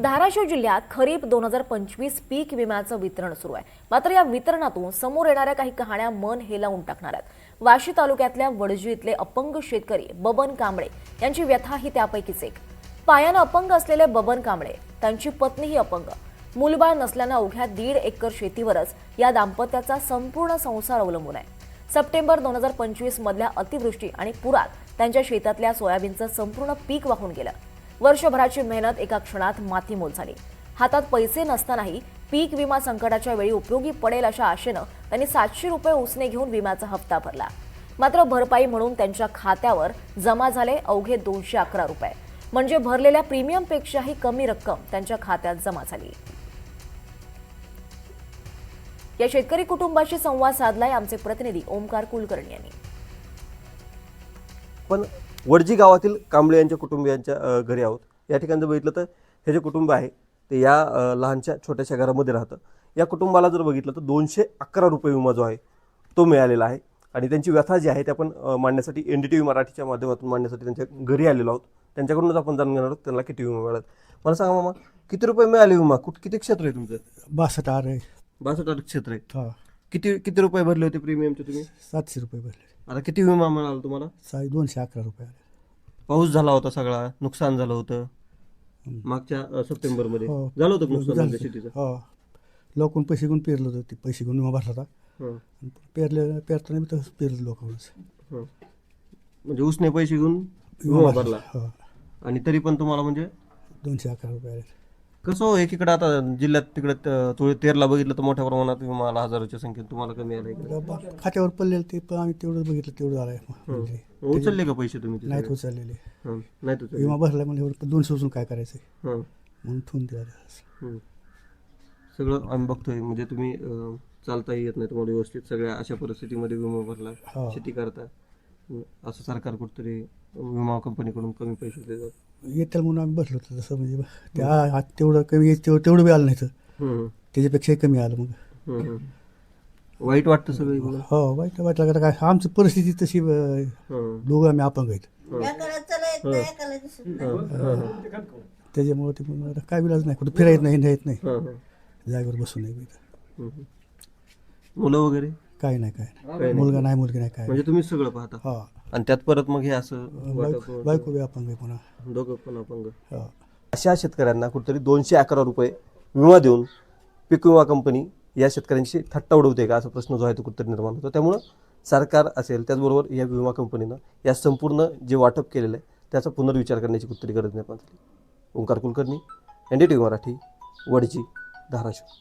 धाराशिव जिल्ह्यात खरीप 2025 पीक विम्याचं वितरण सुरू आहे. मात्र या वितरणातून समोर येणाऱ्या काही कहाण्या मन हेलावून टाकणार आहेत. वाशी तालुक्यातल्या वडजी इथले अपंग शेतकरी बबन कांबळे यांची व्यथा ही त्यापैकीच एक. पायानं अपंग असलेले बबन कांबळे, त्यांची पत्नीही अपंग, मूलबाळ नसल्यानं अवघ्या 1.5 एकर शेतीवरच या दाम्पत्याचा संपूर्ण संसार अवलंबून आहे. सप्टेंबर 2025 मधल्या अतिवृष्टी आणि पुरात त्यांच्या शेतातल्या सोयाबीनचं संपूर्ण पीक वाहून गेलं. वर्षभराची मेहनत एका क्षणात मातीमोल झाली. हातात पैसे नसतानाही पीक विमा संकटाच्या वेळी उपयोगी पडेल अशा आशेनं त्यांनी 700 रुपये उसने घेऊन विम्याचा हप्ता भरला. मात्र भरपाई म्हणून त्यांच्या खात्यावर जमा झाले अवघे 211 रुपये. म्हणजे भरलेल्या प्रीमियमपेक्षाही कमी रक्कम त्यांच्या खात्यात जमा झाली. या शेतकरी कुटुंबाशी संवाद साधलाय आमचे प्रतिनिधी ओमकार कुलकर्णी यांनी. पण वडजी गावातील कांबळे यांच्या कुटुंबियांच्या घरी आहोत. या ठिकाणी जर बघितलं तर हे जे कुटुंब आहे ते या लहानशा छोट्याशा घरामध्ये राहतं. या कुटुंबाला जर बघितलं तर 211 रुपये विमा जो आहे तो मिळालेला आहे. आणि त्यांची व्यथा जी आहे ते आपण मांडण्यासाठी NDTV मराठीच्या माध्यमातून मांडण्यासाठी त्यांच्या घरी आलेलो आहोत. त्यांच्याकडूनच आपण जाणून घेणार आहोत त्यांना किती विमा मिळाला. मला सांगा मामा, किती रुपये मिळाले विमा? किती क्षेत्र आहे तुमचं? 62 आहे. 62 क्षेत्र आहे. हा. किती रुपये भरले होते प्रीमियमचे तुम्ही? 700 रुपये भरले. आता किती विमा मिळाला तुम्हाला? 211 रुपये आले. पाऊस झाला होता, सगळा नुकसान झालं होतं मागच्या सप्टेंबरमध्ये. हो. झालं होतं नुकसान झालं. तुमच्या शेतीचं? हो, लोकून पैसे घेऊन पेरलं होतं. ते पैसे घेऊन विमा भरला होता. हं. पेरताना मी तसंच पेरलं लोकांच. हं. म्हणजे उसने पैसे घेऊन विमा भरला. हो, आणि तरी पण तुम्हाला म्हणजे 211 रुपये आले. कसं हो, एकीकडे आता जिल्ह्यात तिकडे तेरला बघितलं तर मोठ्या प्रमाणात विमा आला, हजाराच्या संख्येत. तुम्हाला कमी आला इकडे? खात्यावर पडलेलं ते पण आम्ही तेवढं बघितलं तेवढं आलंय. म्हणजे उचलले का पैसे तुम्ही तिथे? नाहीत उचललेले. नाहीत उचलले. विमा भरला म्हणजे एवढं 200 उचलून काय करायचं हं. म्हणून ठेवून दिला. हं. सगळं आम्ही बघतोय. म्हणजे तुम्ही चालताही येत नाही तुम्हाला व्यवस्थित, सगळ्या अशा परिस्थितीमध्ये विमा भरला, हो. शेती करता. असं सरकार कुठतरी विमा कंपनीकडून कमी पैसे देतात. येतील म्हणून आम्ही बसलो होतो. तसं म्हणजे त्या तेवढं कमी तेवढं बी आलं नाही तर हं. त्याच्यापेक्षाही कमी आलं मग. हं. वाईट वाटतं सगळं मला. हो, वाईट वाटलं. काय आमची परिस्थिती तशी दोघं आम्ही अपंग आहेत. त्याच्यामुळे ते मग काय विलाज नाही, कुठं फिरायत नाही, येत नाही, जागेवर बसून नाही. मुलं वगैरे काय नाही, मुलगा नाही, मुलगी नाही, काय. म्हणजे तुम्ही सगळं पाहता? हा. आणि त्यात परत मग हे असं बायको बी अपंग आहे पुन्हा. दोघं पण अपंग. हो. अशा शेतकऱ्यांना कुठेतरी 211 रुपये विमा देऊन पीक विमा कंपनी या शेतकऱ्यांची थट्टा उडवते का, असा प्रश्न जो आहे तो कुठेतरी निर्माण होतो. त्यामुळं सरकार असेल, त्याचबरोबर या विमा कंपनीनं या संपूर्ण जे वाटप केलेलं आहे त्याचा पुनर्विचार करण्याची कुठेतरी गरज निर्माण झाली. ओंकार कुलकर्णी, NDTV मराठी, वडजी, धाराशिव.